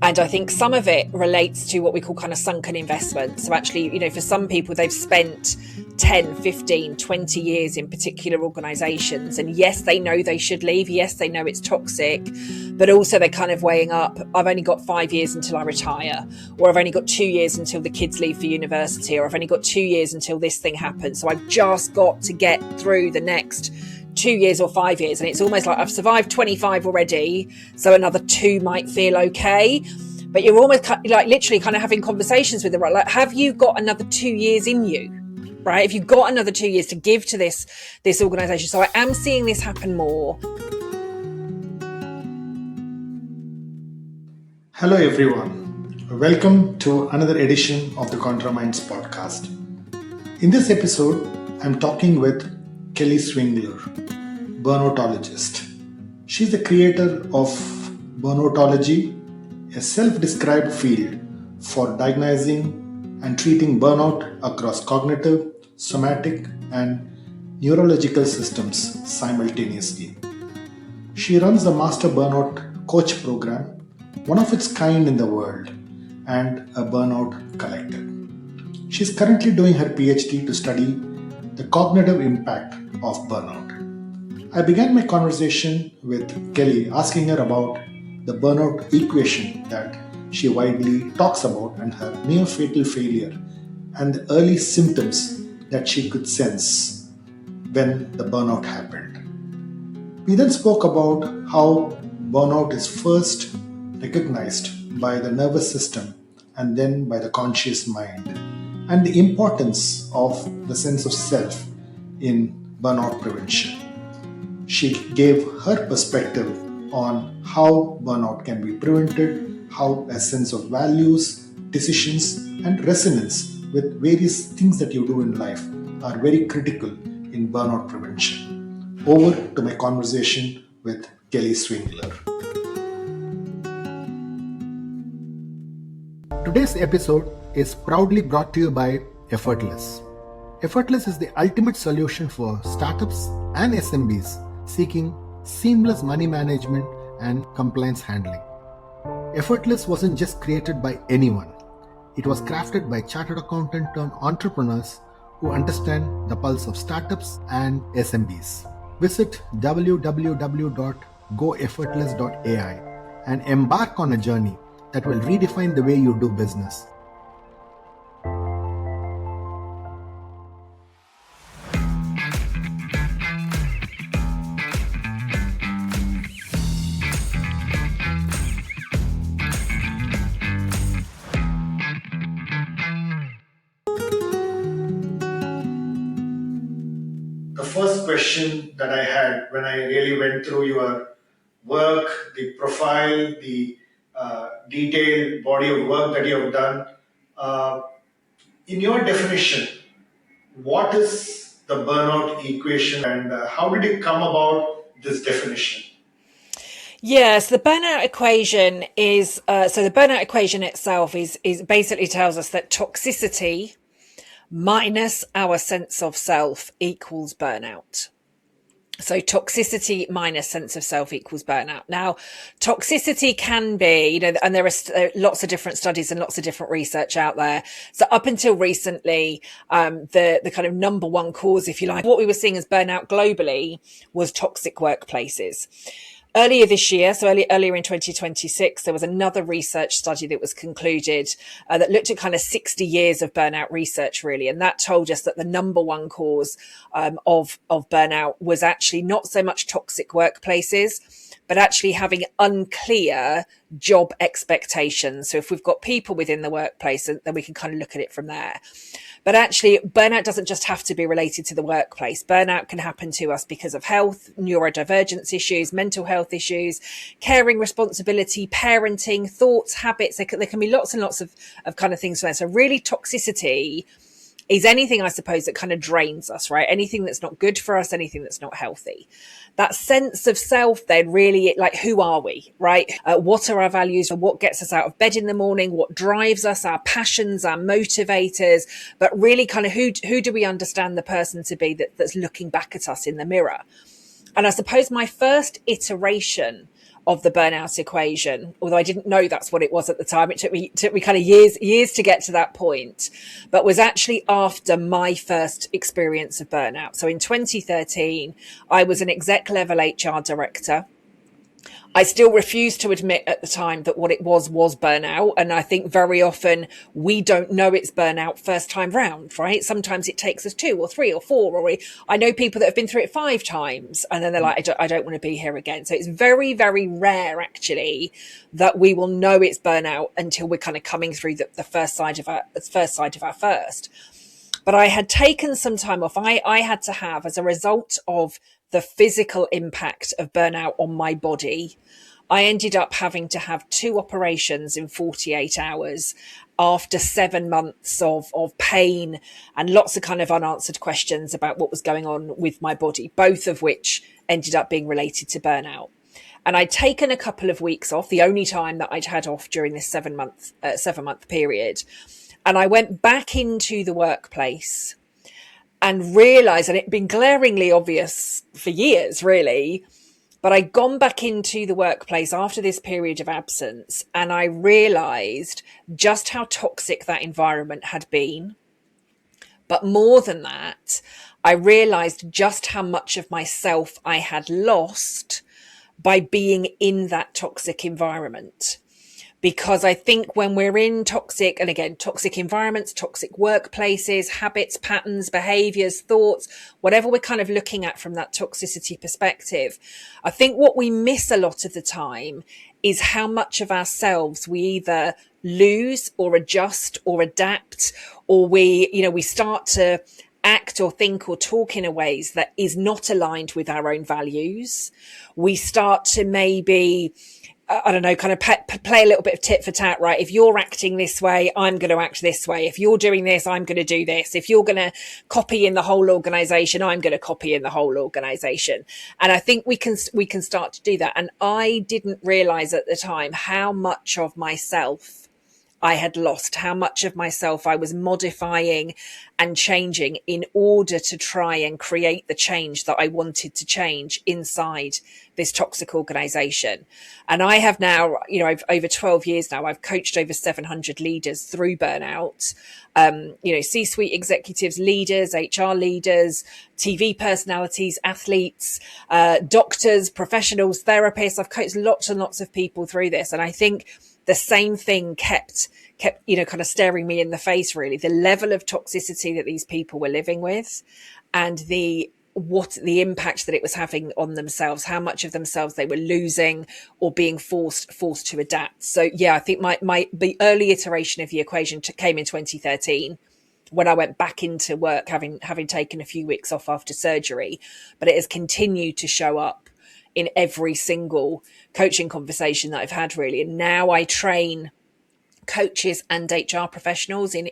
And I think some of it relates to what we call kind of sunken investment. So actually, for some people, they've spent 10, 15, 20 years in particular organizations. And yes, they know they should leave. Yes, they know it's toxic, but also they're kind of weighing up, I've only got 5 years until I retire, or I've only got 2 years until the kids leave for university, or I've only got 2 years until this thing happens. So I've just got to get through the next 2 years or 5 years. And it's almost like I've survived 25 already, so another 2 might feel okay. But you're almost like literally kind of having conversations with them, right? Like, have you got another 2 years in you? Right? If you've got another 2 years to give to this organization. So I am seeing this happen more. Hello everyone. Welcome to another edition of the Contra Minds podcast. In this episode, I'm talking with Kelly Swingler, burnoutologist. She's the creator of Burnoutology, a self-described field for diagnosing and treating burnout across cognitive, somatic, and neurological systems simultaneously. She runs the Master Burnout Coach program, one of its kind in the world, and a Burnout Collective. She's currently doing her PhD to study the cognitive impact of burnout. I began my conversation with Kelly asking her about the burnout equation that she widely talks about and her near-fatal failure and the early symptoms that she could sense when the burnout happened. We then spoke about how burnout is first recognized by the nervous system and then by the conscious mind, and the importance of the sense of self in burnout prevention. She gave her perspective on how burnout can be prevented, how a sense of values, decisions, and resonance with various things that you do in life are very critical in burnout prevention. Over to my conversation with Kelly Swingler. Today's episode is proudly brought to you by Effortless. Effortless is the ultimate solution for startups and SMBs seeking seamless money management and compliance handling. Effortless wasn't just created by anyone. It was crafted by chartered accountant turned entrepreneurs who understand the pulse of startups and SMBs. Visit www.goeffortless.ai and embark on a journey that will redefine the way you do business. The first question that I had when I really went through your work, the profile, the detailed body of work that you have done, in your definition, what is the burnout equation and how did it come about this definition? Yes, the burnout equation is, so the burnout equation itself is basically tells us that toxicity minus our sense of self equals burnout. So toxicity minus sense of self equals burnout. Now, toxicity can be, and there are lots of different studies and lots of different research out there. So up until recently, the kind of number one cause, if you like, what we were seeing as burnout globally was toxic workplaces. Earlier this year, so earlier in 2026, there was another research study that was concluded that looked at kind of 60 years of burnout research, really. And that told us that the number one cause of burnout was actually not so much toxic workplaces, but actually having unclear job expectations. So if we've got people within the workplace, then we can kind of look at it from there. But actually, burnout doesn't just have to be related to the workplace. Burnout can happen to us because of health, neurodivergence issues, mental health issues, caring responsibility, parenting, thoughts, habits. There can be lots and lots of kind of things from there. So really, toxicity is anything, I suppose, that kind of drains us, right? Anything that's not good for us, anything that's not healthy. That sense of self then really, like, who are we, right? What are our values? What gets us out of bed in the morning? What drives us, our passions, our motivators? But really kind of who do we understand the person to be that's looking back at us in the mirror? And I suppose my first iteration of the burnout equation, although I didn't know that's what it was at the time. It took me kind of years to get to that point, but was actually after my first experience of burnout. So in 2013, I was an exec level HR director. I still refuse to admit at the time that what it was burnout. And I think very often we don't know it's burnout first time round, right? Sometimes it takes us 2 or 3 or 4, or I know people that have been through it 5 times and then they're like, I don't want to be here again. So it's very, very rare actually that we will know it's burnout until we're kind of coming through the first side of our first. But I had taken some time off. I had to have, as a result of the physical impact of burnout on my body, I ended up having to have 2 operations in 48 hours after 7 months of pain and lots of kind of unanswered questions about what was going on with my body, both of which ended up being related to burnout. And I'd taken a couple of weeks off, the only time that I'd had off during this 7-month period. And I went back into the workplace and realized, and it'd been glaringly obvious for years, really, but I'd gone back into the workplace after this period of absence, and I realized just how toxic that environment had been. But more than that, I realized just how much of myself I had lost by being in that toxic environment. Because I think when we're in toxic environments, toxic workplaces, habits, patterns, behaviors, thoughts, whatever we're kind of looking at from that toxicity perspective, I think what we miss a lot of the time is how much of ourselves we either lose or adjust or adapt, or we start to act or think or talk in a ways that is not aligned with our own values. We start to maybe, I don't know, kind of play a little bit of tit for tat, right? If you're acting this way, I'm going to act this way. If you're doing this, I'm going to do this. If you're going to copy in the whole organization, I'm going to copy in the whole organization. And I think we can start to do that. And I didn't realize at the time how much of myself I had lost, how much of myself I was modifying and changing in order to try and create the change that I wanted to change inside this toxic organization. And I have now, I've over 12 years now, I've coached over 700 leaders through burnout, C-suite executives, leaders, HR leaders, TV personalities, athletes, doctors, professionals, therapists. I've coached lots and lots of people through this. And I think the same thing kept, kind of staring me in the face, really. The level of toxicity that these people were living with and the impact that it was having on themselves, how much of themselves they were losing or being forced to adapt. So yeah, I think the early iteration of the equation came in 2013 when I went back into work, having taken a few weeks off after surgery, but it has continued to show up in every single coaching conversation that I've had, really. And now I train coaches and HR professionals in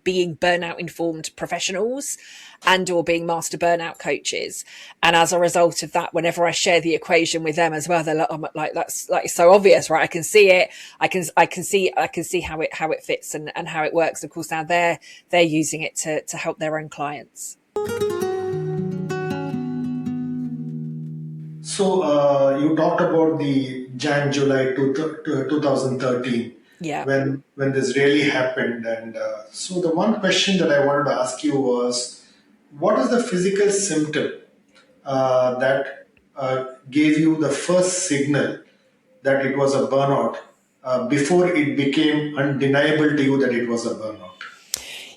being burnout informed professionals and or being master burnout coaches. And as a result of that, whenever I share the equation with them as well, they're like, that's like so obvious, right? I can see it. I can see how it fits and how it works. Of course, now they're using it to help their own clients. So you talked about the July 2013, yeah, when this really happened, and so the one question that I wanted to ask you was, what is the physical symptom that gave you the first signal that it was a burnout before it became undeniable to you that it was a burnout?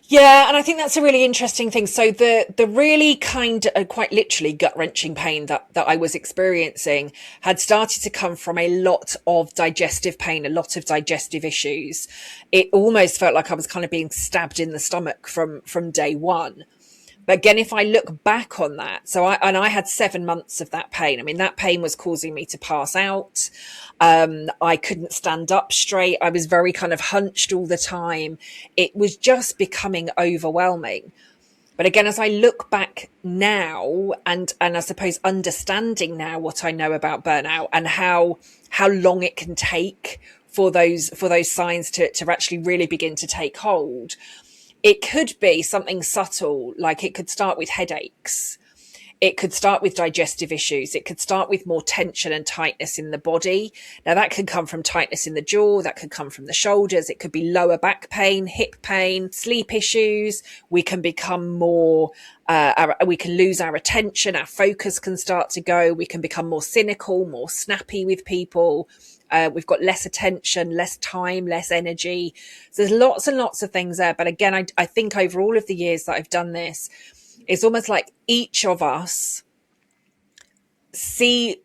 Yeah, and I think that's a really interesting thing. So the really kind of quite literally gut-wrenching pain that I was experiencing had started to come from a lot of digestive pain, a lot of digestive issues. It almost felt like I was kind of being stabbed in the stomach from day one. But again, if I look back on that, I had 7 months of that pain. I mean, that pain was causing me to pass out. I couldn't stand up straight. I was very kind of hunched all the time. It was just becoming overwhelming. But again, as I look back now and I suppose understanding now what I know about burnout and how long it can take for those signs to actually really begin to take hold, it could be something subtle, like it could start with headaches. it could start with digestive issues. It could start with more tension and tightness in the body. Now that could come from tightness in the jaw. That could come from the shoulders. It could be lower back pain, hip pain, sleep issues. We can become more, we can lose our attention. Our focus can start to go. We can become more cynical, more snappy with people. We've got less attention, less time, less energy. So there's lots and lots of things there. But again, I think over all of the years that I've done this, it's almost like each of us see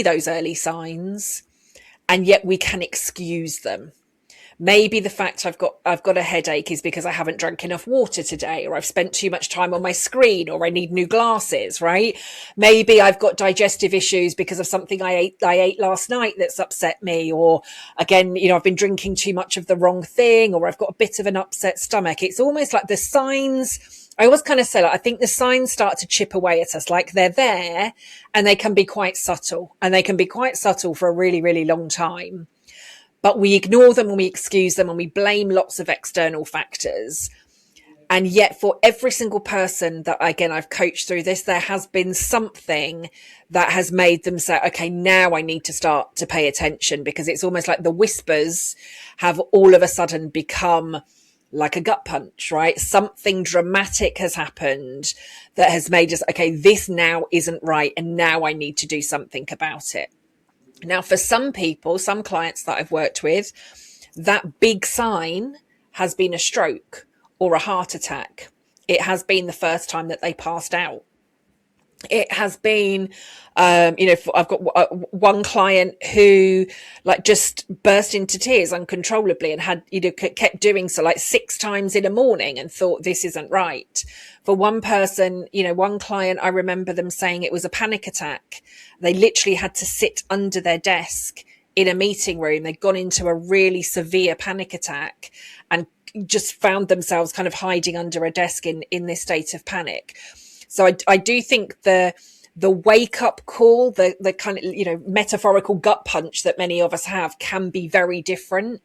those early signs, and yet we can excuse them. Maybe the fact I've got a headache is because I haven't drank enough water today, or I've spent too much time on my screen, or I need new glasses, right? Maybe I've got digestive issues because of something I ate last night that's upset me, or again, I've been drinking too much of the wrong thing, or I've got a bit of an upset stomach. It's almost like the signs, I always kind of say, I think the signs start to chip away at us, like they're there and they can be quite subtle, and they can be quite subtle for a really, really long time. But we ignore them and we excuse them and we blame lots of external factors. And yet for every single person that, again, I've coached through this, there has been something that has made them say, okay, now I need to start to pay attention, because it's almost like the whispers have all of a sudden become like a gut punch, right? Something dramatic has happened that has made us, okay, this now isn't right. And now I need to do something about it. Now, for some people, some clients that I've worked with, that big sign has been a stroke or a heart attack. It has been the first time that they passed out. It has been, I've got one client who just burst into tears uncontrollably and had, kept doing so 6 times in a morning and thought this isn't right. For one person, one client, I remember them saying it was a panic attack. They literally had to sit under their desk in a meeting room. They'd gone into a really severe panic attack and just found themselves kind of hiding under a desk in this state of panic. So I do think the wake up call, the kind of, metaphorical gut punch that many of us have can be very different,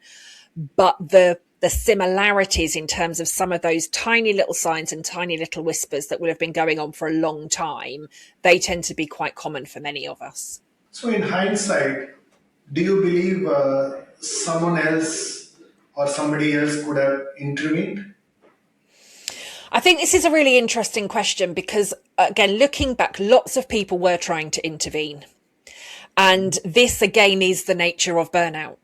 but the similarities in terms of some of those tiny little signs and tiny little whispers that will have been going on for a long time, they tend to be quite common for many of us. So in hindsight, do you believe someone else or somebody else could have intervened? I think this is a really interesting question because, again, looking back, lots of people were trying to intervene. And this, again, is the nature of burnout.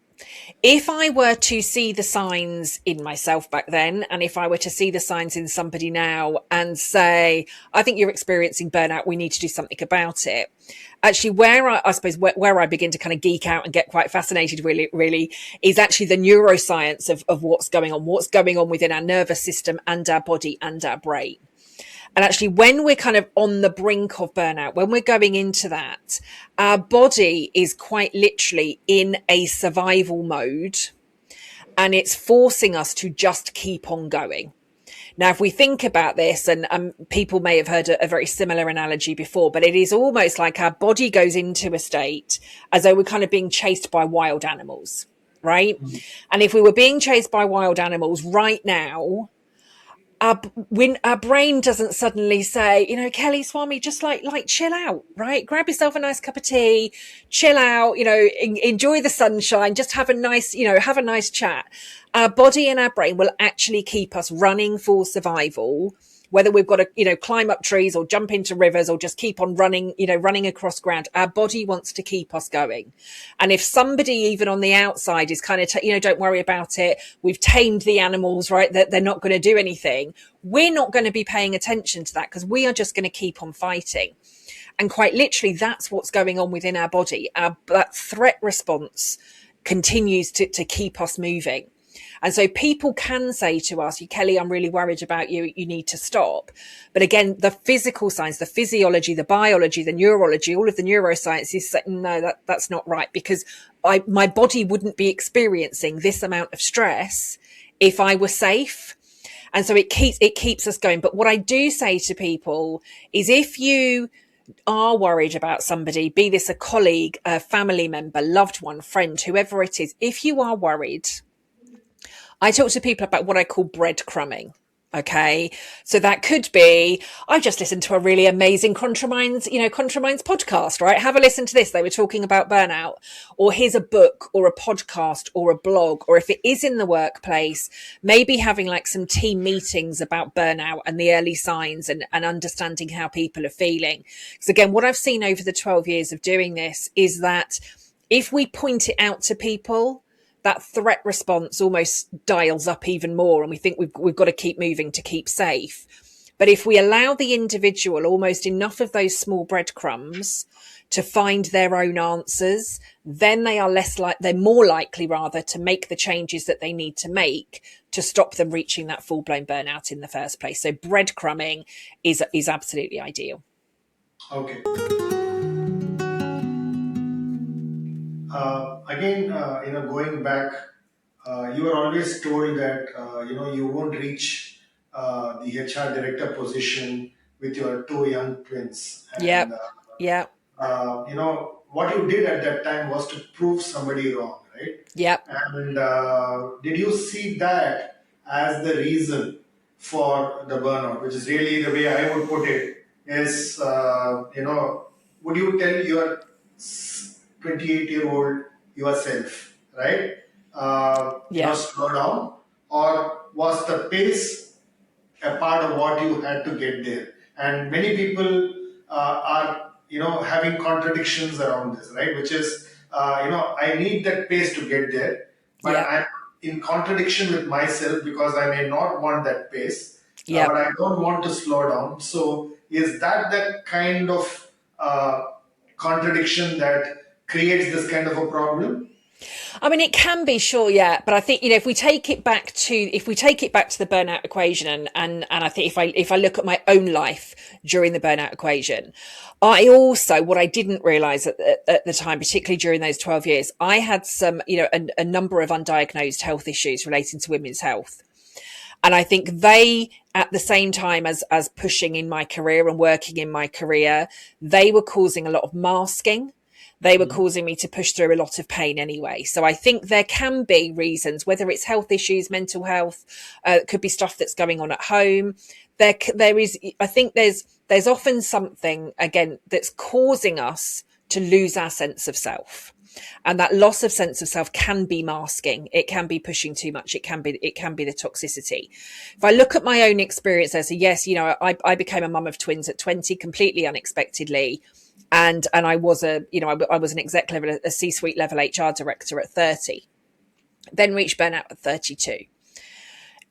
If I were to see the signs in myself back then, and if I were to see the signs in somebody now and say, I think you're experiencing burnout, we need to do something about it. Actually, where I begin to kind of geek out and get quite fascinated really is actually the neuroscience of what's going on within our nervous system and our body and our brain. And actually, when we're kind of on the brink of burnout, when we're going into that, our body is quite literally in a survival mode, and it's forcing us to just keep on going. Now, if we think about this, and people may have heard a very similar analogy before, but it is almost like our body goes into a state as though we're kind of being chased by wild animals, right? Mm-hmm. And if we were being chased by wild animals right now, when our brain doesn't suddenly say, Kelly, Swami, just like chill out, right? Grab yourself a nice cup of tea, chill out, enjoy the sunshine, just have a nice chat. Our body and our brain will actually keep us running for survival, whether we've got to, climb up trees or jump into rivers or just keep on running, running across ground. Our body wants to keep us going. And if somebody even on the outside is kind of, don't worry about it, we've tamed the animals, right? That they're not going to do anything. We're not going to be paying attention to that because we are just going to keep on fighting. And quite literally, that's what's going on within our body. That threat response continues to keep us moving. And so people can say to us, Kelly, I'm really worried about you. You need to stop. But again, the physical science, the physiology, the biology, the neurology, all of the neuroscience is saying, no, that's not right, because my body wouldn't be experiencing this amount of stress if I were safe. And so it keeps us going. But what I do say to people is, if you are worried about somebody, be this a colleague, a family member, loved one, friend, whoever it is, if you are worried, I talk to people about what I call breadcrumbing. Okay. So that could be, I just listened to a really amazing Contraminds podcast, right? Have a listen to this. They were talking about burnout, or here's a book or a podcast or a blog, or if it is in the workplace, maybe having like some team meetings about burnout and the early signs and understanding how people are feeling. Because again, what I've seen over the 12 years of doing this is that if we point it out to people, that threat response almost dials up even more, and we think we've got to keep moving to keep safe. But if we allow the individual almost enough of those small breadcrumbs to find their own answers, then they're more likely rather to make the changes that they need to make to stop them reaching that full-blown burnout in the first place. So breadcrumbing is absolutely ideal. Okay. Again, going back, you were always told that, you won't reach the HR director position with your two young twins. And, Yep. What you did at that time was to prove somebody wrong, right? Yep. And did you see that as the reason for the burnout, which is really the way I would put it, is, would you tell your 28-year-old yourself, right? Slow down, or was the pace a part of what you had to get there? And many people are, having contradictions around this, right? Which is, I need that pace to get there, but I'm in contradiction with myself because I may not want that pace, but I don't want to slow down. So is that the kind of contradiction that creates this kind of a problem? I mean, it can be, sure, yeah. But I think, if we take it back to the burnout equation, and I think if I look at my own life during the burnout equation, I also, what I didn't realize at the time, particularly during those 12 years, I had some, a number of undiagnosed health issues relating to women's health. And I think they, at the same time as pushing in my career and working in my career, they were causing a lot of masking. They were causing me to push through a lot of pain anyway. So I think there can be reasons, whether it's health issues, mental health, it could be stuff that's going on at home. There is, I think there's often something, again, that's causing us to lose our sense of self. And that loss of sense of self can be masking. It can be pushing too much. It can be the toxicity. If I look at my own experience, I say, yes, I became a mum of twins at 20, completely unexpectedly. And I was I was an exec level, a C-suite level HR director at 30, then reached burnout at 32.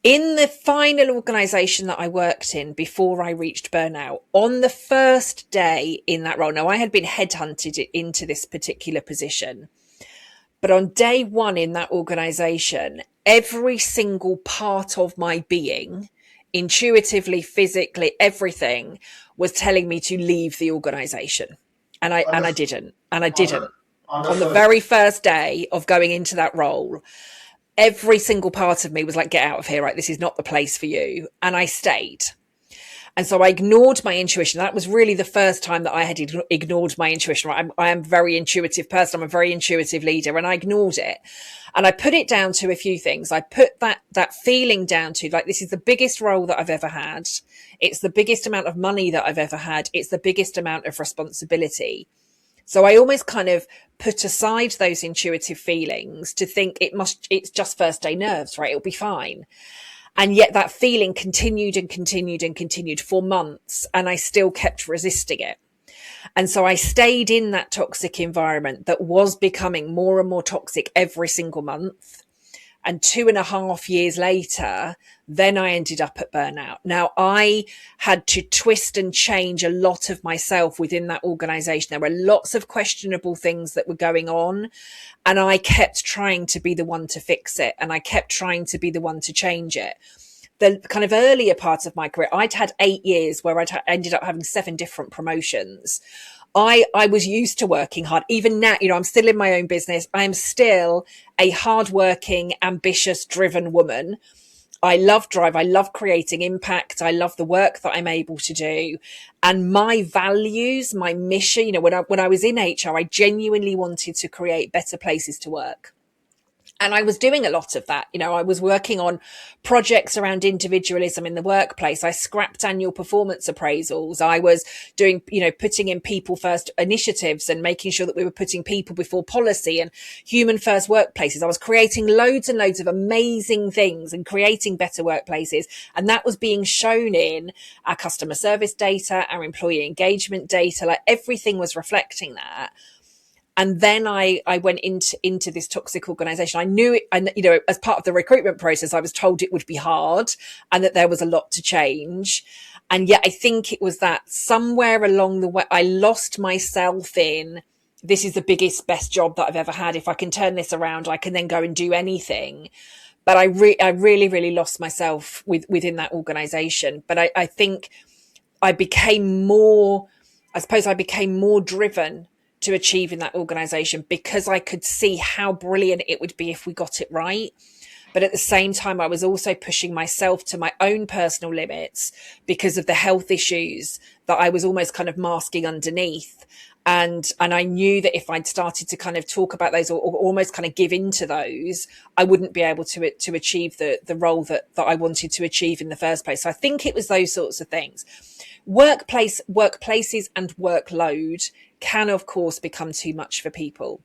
In the final organization that I worked in before I reached burnout, on the first day in that role, now I had been headhunted into this particular position, but on day one in that organization, every single part of my being, intuitively, physically, everything was telling me to leave the organization. And I didn't. On the very first day of going into that role, every single part of me was like, get out of here, right? This is not the place for you. And I stayed. And so I ignored my intuition. That was really the first time that I had ignored my intuition. Right? I am a very intuitive person. I'm a very intuitive leader, and I ignored it. And I put it down to a few things. I put that feeling down to, like, this is the biggest role that I've ever had. It's the biggest amount of money that I've ever had. It's the biggest amount of responsibility. So I almost kind of put aside those intuitive feelings to think it's just first day nerves, right? It'll be fine. And yet that feeling continued and continued and continued for months, and I still kept resisting it. And so I stayed in that toxic environment that was becoming more and more toxic every single month. And 2.5 years later, then I ended up at burnout. Now, I had to twist and change a lot of myself within that organization. There were lots of questionable things that were going on, and I kept trying to be the one to fix it. And I kept trying to be the one to change it. The kind of earlier part of my career, I'd had 8 years where I'd ended up having 7 different promotions. I was used to working hard. Even now, I'm still in my own business. I am still a hardworking, ambitious, driven woman. I love drive. I love creating impact. I love the work that I'm able to do. And my values, my mission, when I was in HR, I genuinely wanted to create better places to work. And I was doing a lot of that. I was working on projects around individualism in the workplace. I scrapped annual performance appraisals. I was doing, putting in people first initiatives and making sure that we were putting people before policy and human first workplaces. I was creating loads and loads of amazing things and creating better workplaces. And that was being shown in our customer service data, our employee engagement data, like everything was reflecting that. And then I went into this toxic organization. I knew it, and as part of the recruitment process, I was told it would be hard and that there was a lot to change. And yet I think it was that somewhere along the way, I lost myself in, this is the biggest, best job that I've ever had. If I can turn this around, I can then go and do anything. But I really, really lost myself within that organization. But I think I became more driven to achieve in that organization because I could see how brilliant it would be if we got it right. But at the same time, I was also pushing myself to my own personal limits because of the health issues that I was almost kind of masking underneath. And I knew that if I'd started to kind of talk about those or almost kind of give into those, I wouldn't be able to achieve the role that I wanted to achieve in the first place. So I think it was those sorts of things. Workplaces and workload can, of course, become too much for people.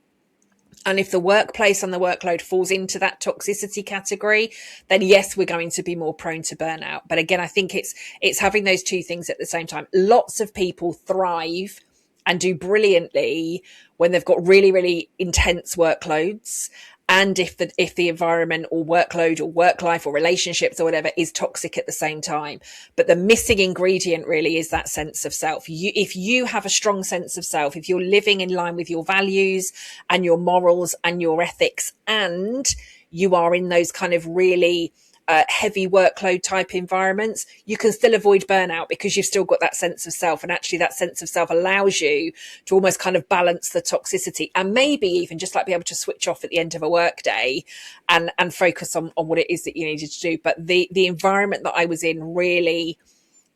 And if the workplace and the workload falls into that toxicity category, then yes, we're going to be more prone to burnout. But again, I think it's having those two things at the same time. Lots of people thrive and do brilliantly when they've got really, really intense workloads. And if the environment or workload or work life or relationships or whatever is toxic at the same time. But the missing ingredient really is that sense of self. If you have a strong sense of self, if you're living in line with your values and your morals and your ethics, and you are in those kind of really heavy workload type environments, you can still avoid burnout because you've still got that sense of self. And actually that sense of self allows you to almost kind of balance the toxicity and maybe even just like be able to switch off at the end of a work day and focus on what it is that you needed to do. But the environment that I was in really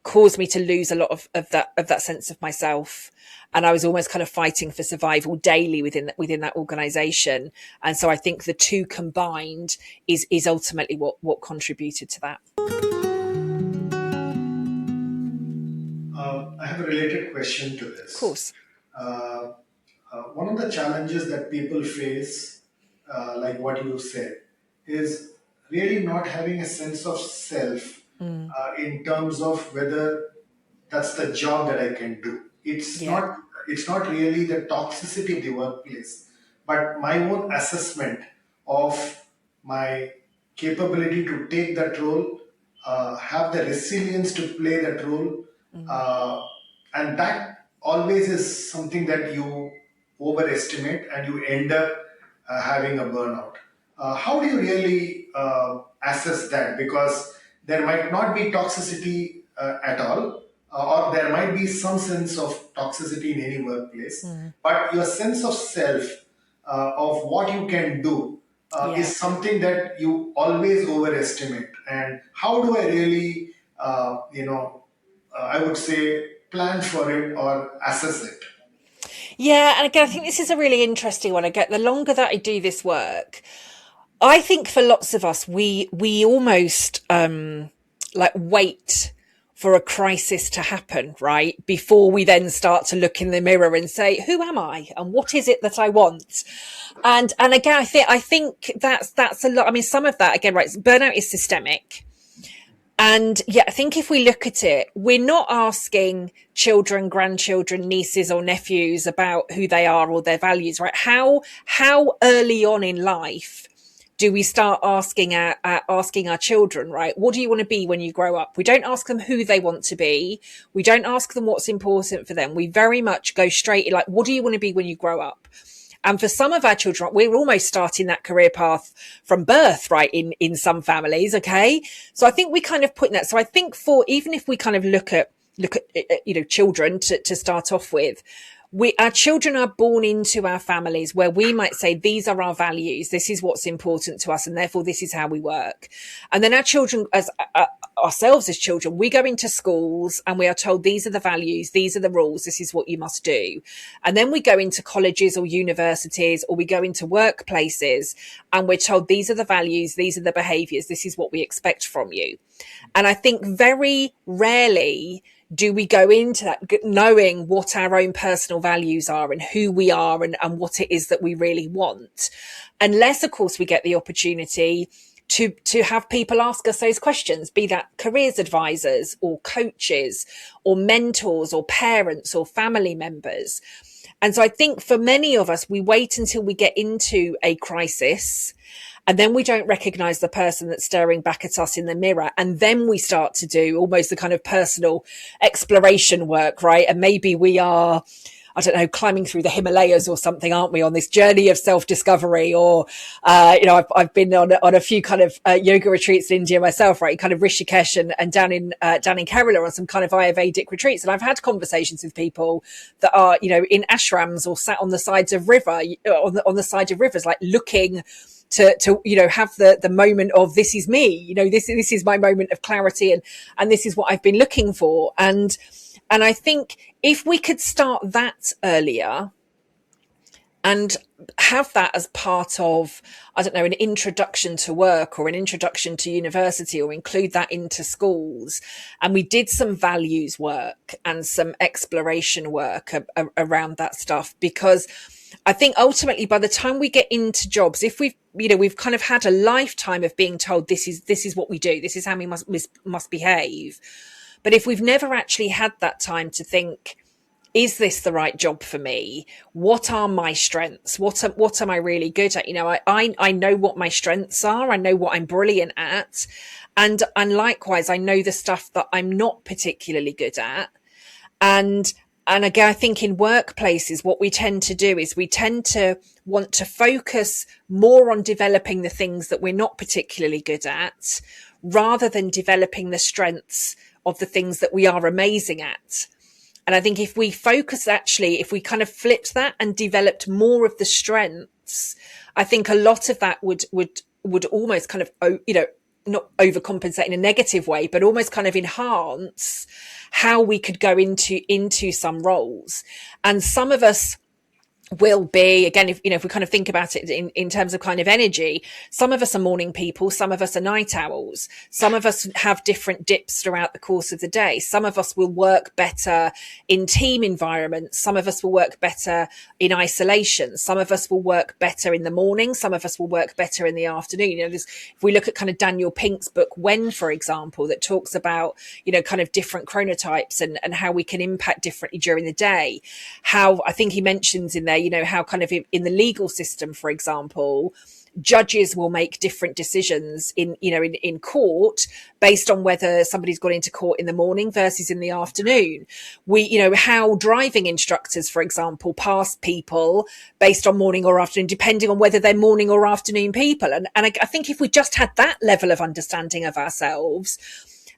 caused me to lose a lot of that sense of myself. And I was almost kind of fighting for survival daily within that organization. And so I think the two combined is ultimately what contributed to that. I have a related question to this. Of course. One of the challenges that people face, like what you said, is really not having a sense of self in terms of whether that's the job that I can do. It's not really the toxicity of the workplace, but my own assessment of my capability to take that role, have the resilience to play that role, and that always is something that you overestimate and you end up having a burnout. How do you really assess that? Because there might not be toxicity at all, or there might be some sense of toxicity in any workplace, but your sense of self, of what you can do, is something that you always overestimate. And how do I really, I would say, plan for it or assess it? Yeah, and again, I think this is a really interesting one. The longer that I do this work, I think for lots of us, we almost wait for a crisis to happen, right? Before we then start to look in the mirror and say, who am I? And what is it that I want? And again, I think that's a lot. I mean, some of that, again, right, burnout is systemic. And yeah, I think if we look at it, we're not asking children, grandchildren, nieces or nephews about who they are or their values, right? How early on in life do we start asking our children, right? What do you want to be when you grow up? We don't ask them who they want to be. We don't ask them what's important for them. We very much go straight like, what do you want to be when you grow up? And for some of our children, we're almost starting that career path from birth, right? In some families. Okay. So I think we kind of put that. So I think even if we kind of look at children to start off with, our children are born into our families where we might say, these are our values, this is what's important to us, and therefore this is how we work. And then our children, as ourselves as children, we go into schools and we are told, these are the values, these are the rules, this is what you must do. And then we go into colleges or universities, or we go into workplaces and we're told, these are the values, these are the behaviors, this is what we expect from you. And I think very rarely do we go into that knowing what our own personal values are and who we are, and what it is that we really want, unless, of course, we get the opportunity to have people ask us those questions, be that careers advisors or coaches or mentors or parents or family members. And so I think for many of us, we wait until we get into a crisis, and then we don't recognize the person that's staring back at us in the mirror. And then we start to do almost the kind of personal exploration work, right? And maybe we are, I don't know, climbing through the Himalayas or something, aren't we, on this journey of self-discovery? Or, I've been on a few kind of yoga retreats in India myself, right? Kind of Rishikesh and down in Kerala on some kind of Ayurvedic retreats. And I've had conversations with people that are, in ashrams or sat on the sides of on the side of rivers, like looking to have the moment of, this is me, this is my moment of clarity, and this is what I've been looking for. And I think if we could start that earlier and have that as part of, I don't know, an introduction to work or an introduction to university, or include that into schools, and we did some values work and some exploration work around that stuff, because I think ultimately by the time we get into jobs, if we've kind of had a lifetime of being told, this is what we do, this is how we must behave. But if we've never actually had that time to think, is this the right job for me? What are my strengths? What am I really good at? I know what my strengths are. I know what I'm brilliant at. And likewise, I know the stuff that I'm not particularly good at. And again, I think in workplaces, what we tend to do is we tend to want to focus more on developing the things that we're not particularly good at, rather than developing the strengths of the things that we are amazing at. And I think if we kind of flipped that and developed more of the strengths, I think a lot of that would almost kind of, not overcompensate in a negative way, but almost kind of enhance how we could go into some roles. And some of us will be, again, if we kind of think about it in terms of kind of energy, some of us are morning people, some of us are night owls, some of us have different dips throughout the course of the day. Some of us will work better in team environments, some of us will work better in isolation, some of us will work better in the morning, some of us will work better in the afternoon. If we look at kind of Daniel Pink's book When, for example, that talks about kind of different chronotypes and how we can impact differently during the day, how I think he mentions in there, how kind of in the legal system, for example, judges will make different decisions in court based on whether somebody's gone into court in the morning versus in the afternoon. How driving instructors, for example, pass people based on morning or afternoon, depending on whether they're morning or afternoon people. And I think if we just had that level of understanding of ourselves,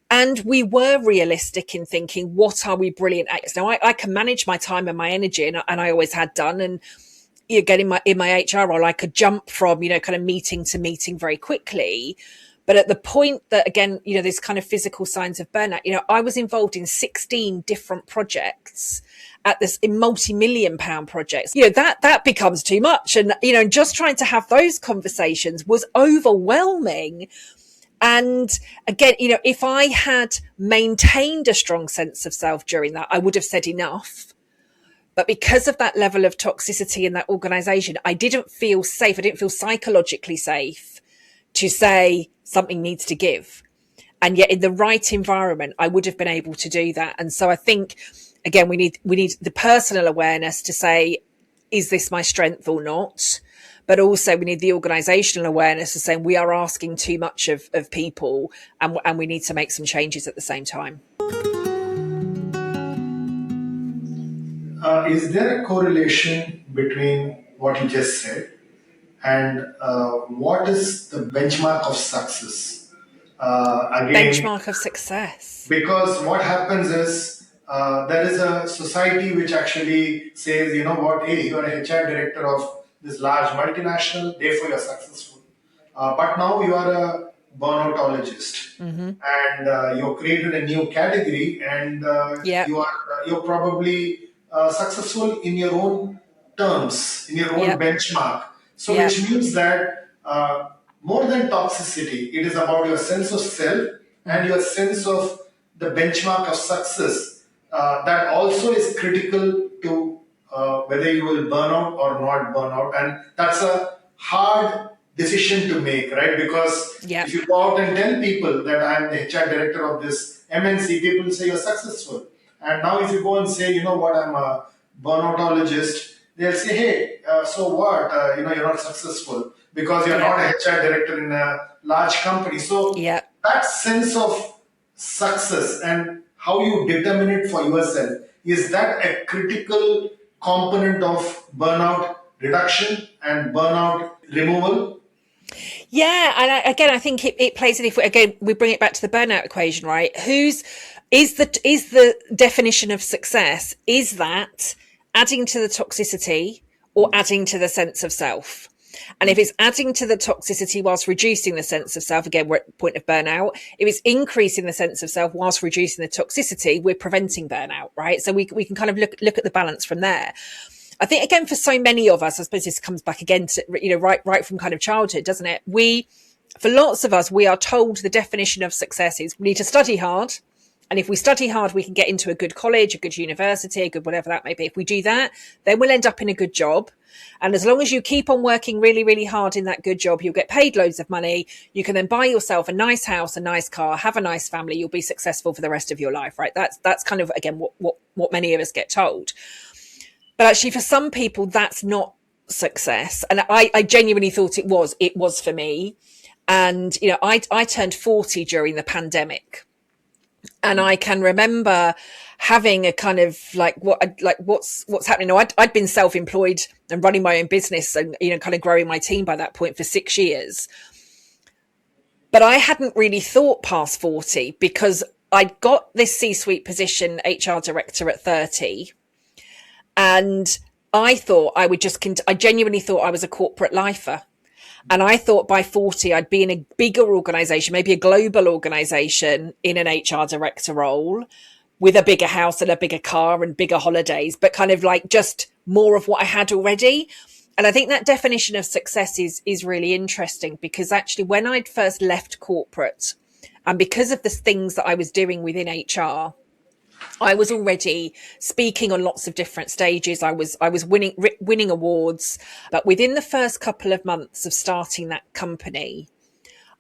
and we were realistic in thinking, what are we brilliant at? Now, I can manage my time and my energy, and I always had done. And again, in my HR role, I could jump from, kind of meeting to meeting very quickly. But at the point that, again, there's kind of physical signs of burnout, I was involved in 16 different projects at this in multi-million pound projects. That becomes too much. And, just trying to have those conversations was overwhelming. And again, if I had maintained a strong sense of self during that, I would have said enough. But because of that level of toxicity in that organization, I didn't feel safe. I didn't feel psychologically safe to say something needs to give. And yet in the right environment, I would have been able to do that. And so I think, again, we need the personal awareness to say, is this my strength or not? But also we need the organizational awareness of saying we are asking too much of people, and we need to make some changes at the same time. Is there a correlation between what you just said and what is the benchmark of success? Benchmark of success. Because what happens is there is a society which actually says, you know what, hey, you are a HR director of this large multinational, therefore you're successful. But now you are a burnoutologist, and you've created a new category, and Yeah. you're probably successful in your own terms, in your own Yeah. benchmark. So, Yeah. which means that more than toxicity, it is about your sense of self and your sense of the benchmark of success. That also is critical to whether you will burn out or not burn out, and that's a hard decision to make, right? Because Yeah. if you go out and tell people that I'm the HR director of this MNC, people say you're successful. And now if you go and say, you know what, I'm a burnoutologist, they'll say, hey, so what? You're not successful because you're Yeah. not a HR director in a large company. So Yeah. that sense of success and how you determine it for yourself, is that a critical component of burnout reduction and burnout removal? Yeah, and again, I think it plays in. If we bring it back to the burnout equation, right? Is the definition of success? Is that adding to the toxicity or adding to the sense of self? And if it's adding to the toxicity whilst reducing the sense of self, again, we're at the point of burnout. If it's increasing the sense of self whilst reducing the toxicity, we're preventing burnout, right? So we can kind of look at the balance from there. I think, again, for so many of us, I suppose this comes back again to, right from kind of childhood, doesn't it? For lots of us, we are told the definition of success is we need to study hard. And if we study hard, we can get into a good college, a good university, a good whatever that may be. If we do that, then we'll end up in a good job. And as long as you keep on working really, really hard in that good job, you'll get paid loads of money. You can then buy yourself a nice house, a nice car, have a nice family. You'll be successful for the rest of your life, right? That's kind of, again, what many of us get told. But actually, for some people, that's not success. And I genuinely thought it was for me. And, I turned 40 during the pandemic. And I can remember having a kind of what's happening. Now, I'd been self-employed and running my own business and, kind of growing my team by that point for 6 years. But I hadn't really thought past 40 because I'd got this C-suite position, HR director at 30. And I thought I genuinely thought I was a corporate lifer. And I thought by 40, I'd be in a bigger organization, maybe a global organization in an HR director role with a bigger house and a bigger car and bigger holidays, but kind of like just more of what I had already. And I think that definition of success is really interesting because actually when I'd first left corporate and because of the things that I was doing within HR, I was already speaking on lots of different stages. I was winning awards, but within the first couple of months of starting that company,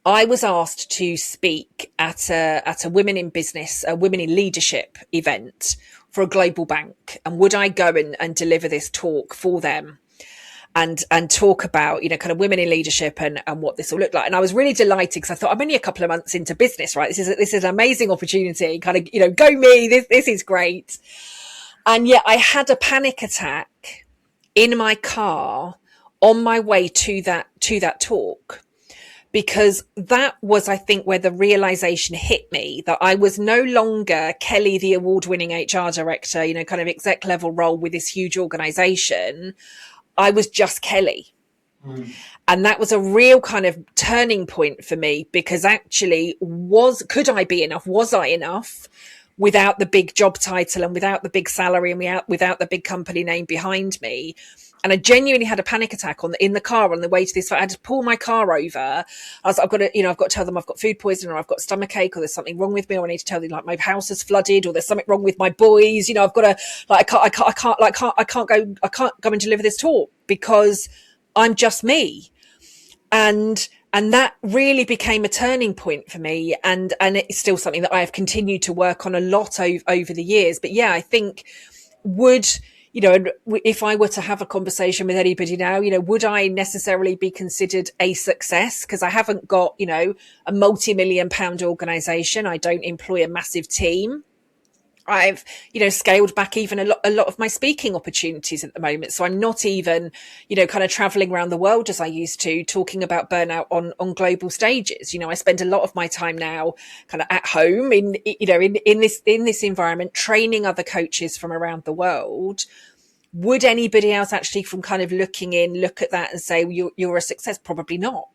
I was asked to speak at a Women in Business, a Women in Leadership event for a global bank. And would I go and deliver this talk for them? And talk about, kind of women in leadership and what this will look like. And I was really delighted because I thought I'm only a couple of months into business, right? This is an amazing opportunity, kind of, go me, this is great. And yet I had a panic attack in my car on my way to that talk, because that was, I think, where the realization hit me that I was no longer Kelly, the award-winning HR director, kind of exec level role with this huge organization. I was just Kelly. And that was a real kind of turning point for me because actually could I be enough? Was I enough without the big job title and without the big salary and without the big company name behind me? And I genuinely had a panic attack in the car on the way to this. I had to pull my car over. I was, I've got to tell them I've got food poisoning or I've got stomachache or there's something wrong with me, or I need to tell them like my house has flooded or there's something wrong with my boys. I've got to I can't go and deliver this talk because I'm just me. And that really became a turning point for me. And it's still something that I have continued to work on a lot over the years. But yeah, I think if I were to have a conversation with anybody now, would I necessarily be considered a success? Because I haven't got, a multi-million-pound organization. I don't employ a massive team. I've, scaled back even a lot of my speaking opportunities at the moment. So I'm not even, kind of traveling around the world as I used to, talking about burnout on global stages. I spend a lot of my time now kind of at home in this environment, training other coaches from around the world. Would anybody else actually from kind of look at that and say, you're a success? Probably not.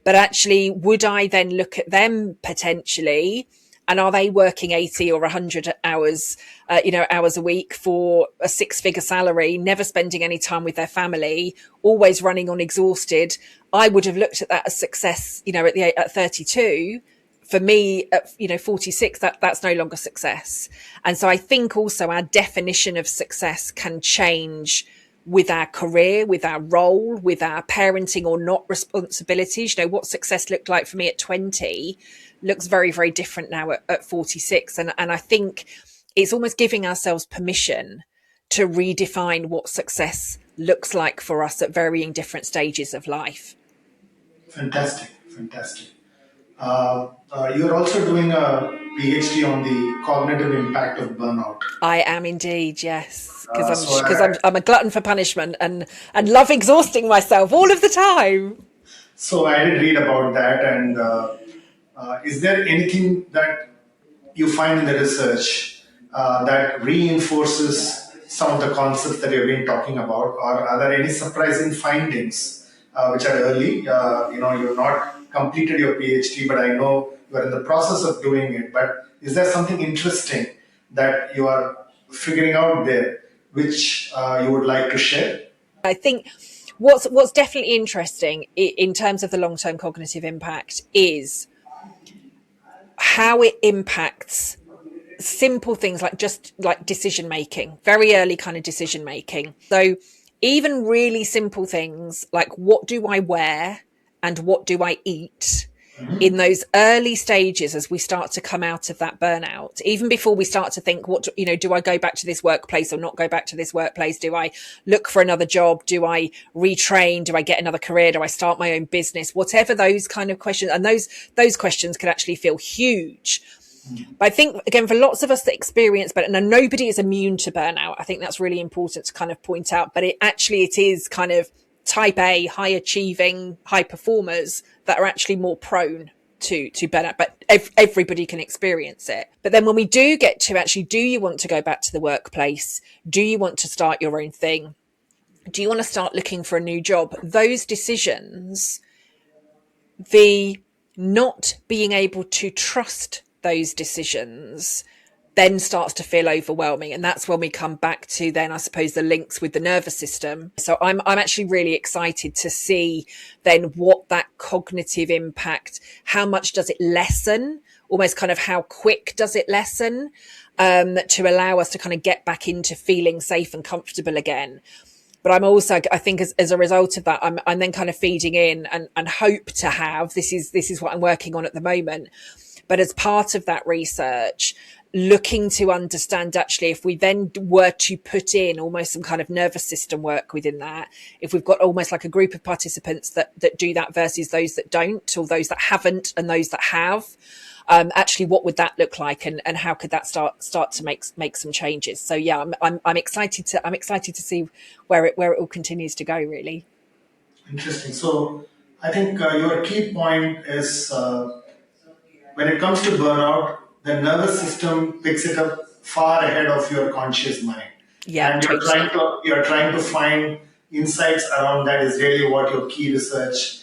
But actually, would I then look at them potentially? And are they working 80 or 100 hours, hours a week for a 6-figure salary, never spending any time with their family, always running on exhausted? I would have looked at that as success, at 32. For me, at 46, that's no longer success. And so I think also our definition of success can change with our career, with our role, with our parenting or not responsibilities. What success looked like for me at 20 looks very, very different now at 46. And I think it's almost giving ourselves permission to redefine what success looks like for us at varying different stages of life. Fantastic. You're also doing a PhD on the cognitive impact of burnout. I am indeed, yes, because I'm a glutton for punishment and love exhausting myself all of the time. So I did read about that, and is there anything that you find in the research that reinforces some of the concepts that you've been talking about, or are there any surprising findings which are early? You've not completed your PhD, but I know you are in the process of doing it. But is there something interesting that you are figuring out there, which you would like to share? I think what's definitely interesting in terms of the long-term cognitive impact is how it impacts simple things like just like decision making, very early kind of decision making. So even really simple things like what do I wear and what do I eat in those early stages as we start to come out of that burnout, even before we start to think, do I go back to this workplace or not go back to this workplace? Do I look for another job? Do I retrain? Do I get another career? Do I start my own business? Whatever those kind of questions. And those questions can actually feel huge. But I think, again, for lots of us that experience burnout, and nobody is immune to burnout. I think that's really important to kind of point out, but it is kind of type A, high achieving, high performers that are actually more prone to burnout, but everybody can experience it. But then when we do get to actually, do you want to go back to the workplace? Do you want to start your own thing? Do you want to start looking for a new job? Those decisions, the not being able to trust those decisions then starts to feel overwhelming. And that's when we come back to then, I suppose, the links with the nervous system. So I'm actually really excited to see then what that cognitive impact, how much does it lessen, almost kind of how quick does it lessen, to allow us to kind of get back into feeling safe and comfortable again. But I'm also, I think as a result of that, I'm then kind of feeding in and hope to have, this is what I'm working on at the moment. But as part of that research, looking to understand actually if we then were to put in almost some kind of nervous system work within that, if we've got almost like a group of participants that do that versus those that don't, or those that haven't and those that have, actually what would that look like, and how could that start to make some changes? So yeah, I'm excited to see where it all continues to go, really. Interesting. So I think your key point is when it comes to burnout, the nervous system picks it up far ahead of your conscious mind. Yeah, and totally. you're trying to find insights around that is really what your key research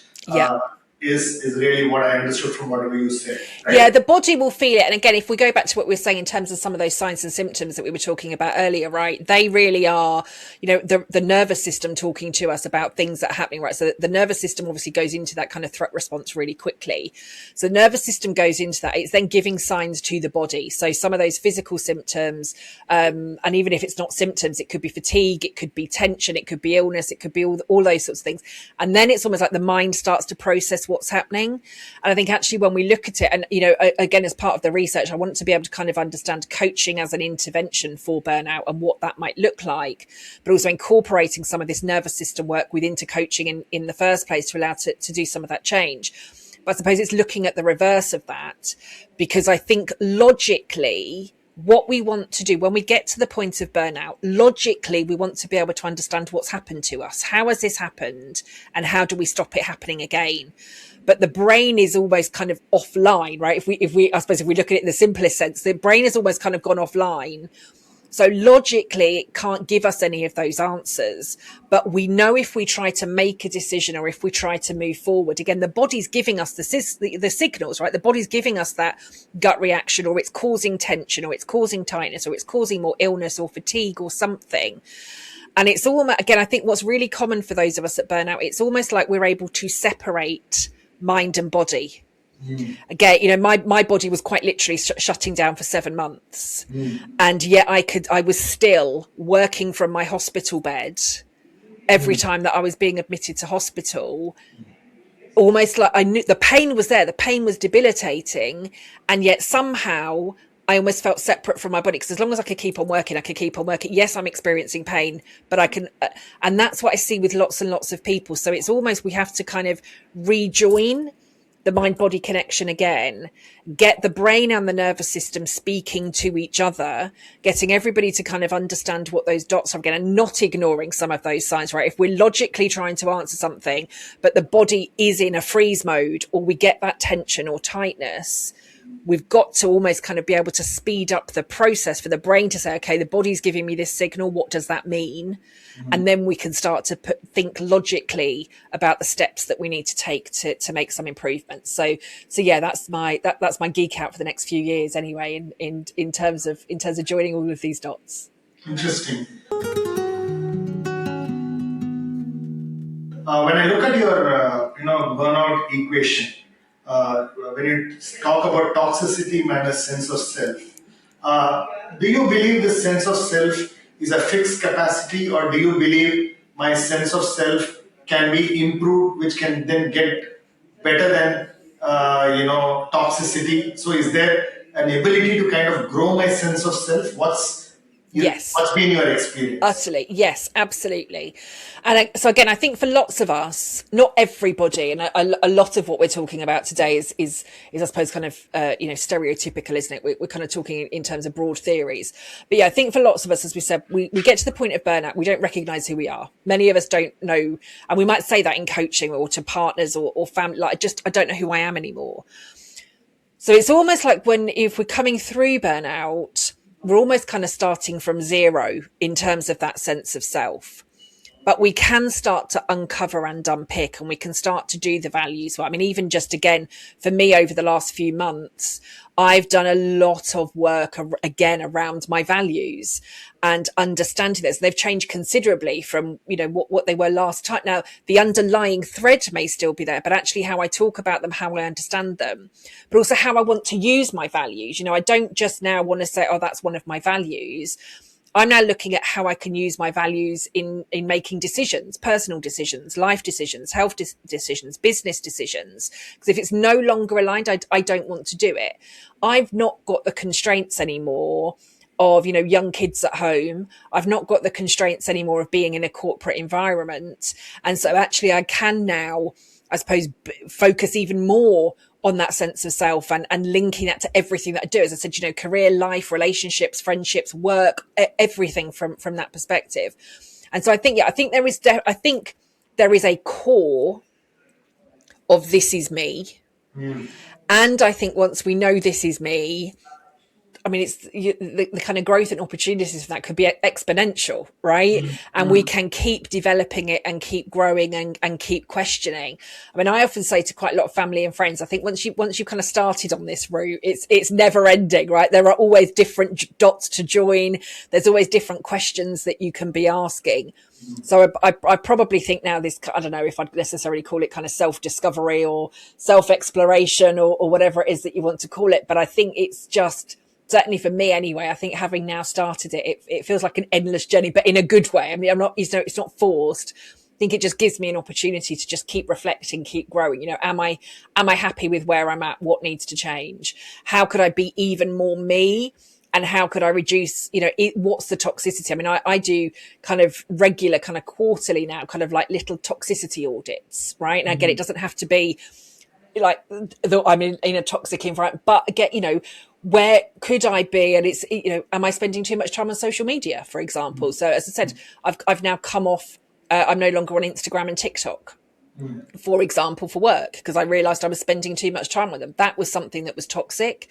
is really what I understood from whatever you said. Right? Yeah, the body will feel it. And again, if we go back to what we were saying in terms of some of those signs and symptoms that we were talking about earlier, right? They really are, the nervous system talking to us about things that are happening, right? So the nervous system obviously goes into that kind of threat response really quickly. So the nervous system goes into that. It's then giving signs to the body. So some of those physical symptoms, and even if it's not symptoms, it could be fatigue, it could be tension, it could be illness, it could be all those sorts of things. And then it's almost like the mind starts to process what's happening. And I think actually when we look at it, and again, as part of the research, I want to be able to kind of understand coaching as an intervention for burnout and what that might look like, but also incorporating some of this nervous system work within coaching in the first place to allow to do some of that change. But I suppose it's looking at the reverse of that, because I think logically what we want to do when we get to the point of burnout, logically, we want to be able to understand what's happened to us. How has this happened? And how do we stop it happening again? But the brain is almost kind of offline, right? I suppose if we look at it in the simplest sense, the brain has almost kind of gone offline. So logically, it can't give us any of those answers. But we know if we try to make a decision or if we try to move forward, again, the body's giving us the signals, right? The body's giving us that gut reaction, or it's causing tension, or it's causing tightness, or it's causing more illness or fatigue or something. And it's almost, again, I think what's really common for those of us that burn out, it's almost like we're able to separate mind and body. Again, my body was quite literally shutting down for 7 months. And yet I was still working from my hospital bed every time that I was being admitted to hospital. Almost like I knew the pain was there. The pain was debilitating. And yet somehow I almost felt separate from my body, because as long as I could keep on working, I could keep on working. Yes, I'm experiencing pain, but I can, and that's what I see with lots and lots of people. So it's almost, we have to kind of rejoin the mind-body connection again, get the brain and the nervous system speaking to each other, getting everybody to kind of understand what those dots are again, and not ignoring some of those signs, right? If we're logically trying to answer something, but the body is in a freeze mode, or we get that tension or tightness, we've got to almost kind of be able to speed up the process for the brain to say, okay, the body's giving me this signal. What does that mean? And then we can start to think logically about the steps that we need to take to make some improvements. So yeah, that's my geek out for the next few years anyway, in terms of joining all of these dots. Interesting. When I look at your burnout equation, when you talk about toxicity minus sense of self, do you believe this sense of self is a fixed capacity, or do you believe my sense of self can be improved, which can then get better than toxicity? So is there an ability to kind of grow my sense of self? Yes. What's been your experience? Utterly. Yes, absolutely. And so again, I think for lots of us, not everybody, and a lot of what we're talking about today is I suppose kind of, stereotypical, isn't it? We're kind of talking in terms of broad theories. But yeah, I think for lots of us, as we said, we get to the point of burnout, we don't recognize who we are. Many of us don't know, and we might say that in coaching or to partners or family, like I don't know who I am anymore. So it's almost like if we're coming through burnout, we're almost kind of starting from zero in terms of that sense of self. But we can start to uncover and unpick, and we can start to do the values. I mean, even just again, for me over the last few months, I've done a lot of work again around my values and understanding this. They've changed considerably from, what they were last time. Now, the underlying thread may still be there, but actually how I talk about them, how I understand them, but also how I want to use my values. I don't just now want to say, oh, that's one of my values. I'm now looking at how I can use my values in making decisions, personal decisions, life decisions, health decisions, business decisions. Because if it's no longer aligned, I don't want to do it. I've not got the constraints anymore of, young kids at home. I've not got the constraints anymore of being in a corporate environment. And so actually I can now, I suppose, focus even more on that sense of self and linking that to everything that I do. As I said, career, life, relationships, friendships, work, everything from that perspective. And so I think there is a core of this is me. And I think once we know this is me, I mean, it's the kind of growth and opportunities for that could be exponential, right? And we can keep developing it and keep growing and keep questioning. I mean, I often say to quite a lot of family and friends, I think once you've kind of started on this route, it's never ending, right? There are always different dots to join. There's always different questions that you can be asking. So I probably think now this, I don't know if I'd necessarily call it kind of self-discovery or self-exploration or whatever it is that you want to call it. But I think it's just, certainly for me anyway, I think having now started it feels like an endless journey, but in a good way. I mean, it's not forced. I think it just gives me an opportunity to just keep reflecting, keep growing. Am I happy with where I'm at? What needs to change? How could I be even more me? And how could I reduce, what's the toxicity? I mean, I do kind of regular, kind of quarterly now, kind of like little toxicity audits, right? And again, it doesn't have to be like, I'm in a toxic environment, but again, where could I be? And it's, am I spending too much time on social media, for example? So as I said, I've now come off, I'm no longer on Instagram and TikTok, for example, for work, because I realized I was spending too much time with them. That was something that was toxic.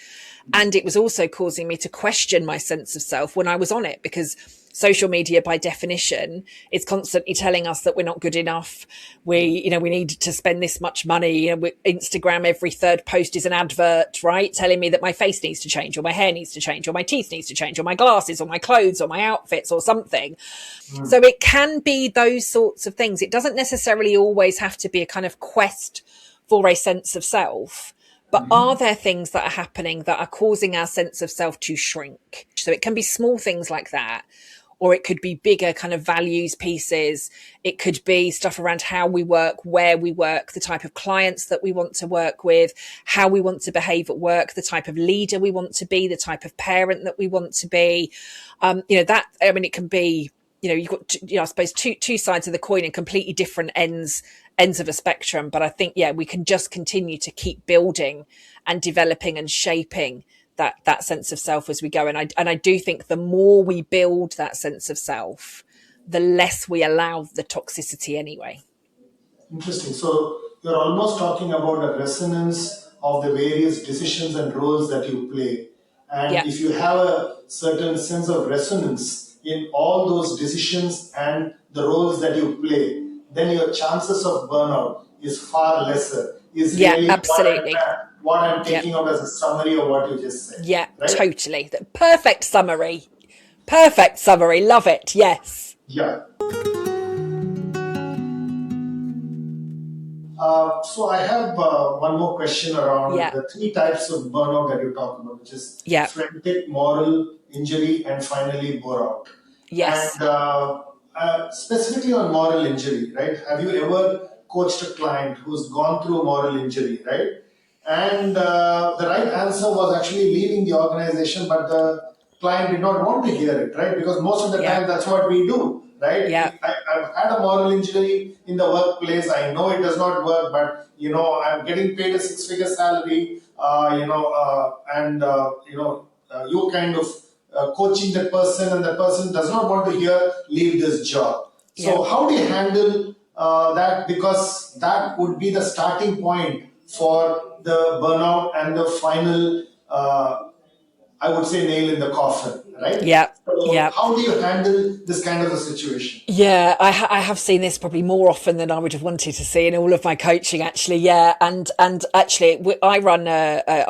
And it was also causing me to question my sense of self when I was on it, because social media, by definition, is constantly telling us that we're not good enough. We need to spend this much money. Instagram, every third post is an advert, right? Telling me that my face needs to change, or my hair needs to change, or my teeth needs to change, or my glasses, or my clothes, or my outfits, or something. So it can be those sorts of things. It doesn't necessarily always have to be a kind of quest for a sense of self. But are there things that are happening that are causing our sense of self to shrink? So it can be small things like that, or it could be bigger kind of values pieces. It could be stuff around how we work, where we work, the type of clients that we want to work with, how we want to behave at work, the type of leader we want to be, the type of parent that we want to be. It can be, you've got, I suppose, two sides of the coin and completely different ends of a spectrum. But I think, we can just continue to keep building and developing and shaping that sense of self as we go. And I do think the more we build that sense of self, the less we allow the toxicity anyway. Interesting. So you're almost talking about a resonance of the various decisions and roles that you play. And if you have a certain sense of resonance in all those decisions and the roles that you play, then your chances of burnout is far lesser. Is really absolutely what I'm taking out as a summary of what you just said. Yeah, right? Totally. The perfect summary. Perfect summary. Love it. Yes. Yeah. So I have one more question around the three types of burnout that you talk about, which is frantic, moral injury, and finally bore out. Yes. And specifically on moral injury, right? Have you ever coached a client who's gone through moral injury, right? And the right answer was actually leaving the organization, but the client did not want to hear it, right? Because most of the time that's what we do, right? Yeah. I've had a moral injury in the workplace. I know it does not work, but I'm getting paid a six-figure salary, you kind of coaching that person, and the person does not want to hear leave this job. So how do you handle that? Because that would be the starting point for the burnout and the final, I would say, nail in the coffin, right? Yeah. So how do you handle this kind of a situation? Yeah, I have seen this probably more often than I would have wanted to see in all of my coaching, actually. Yeah. And actually, I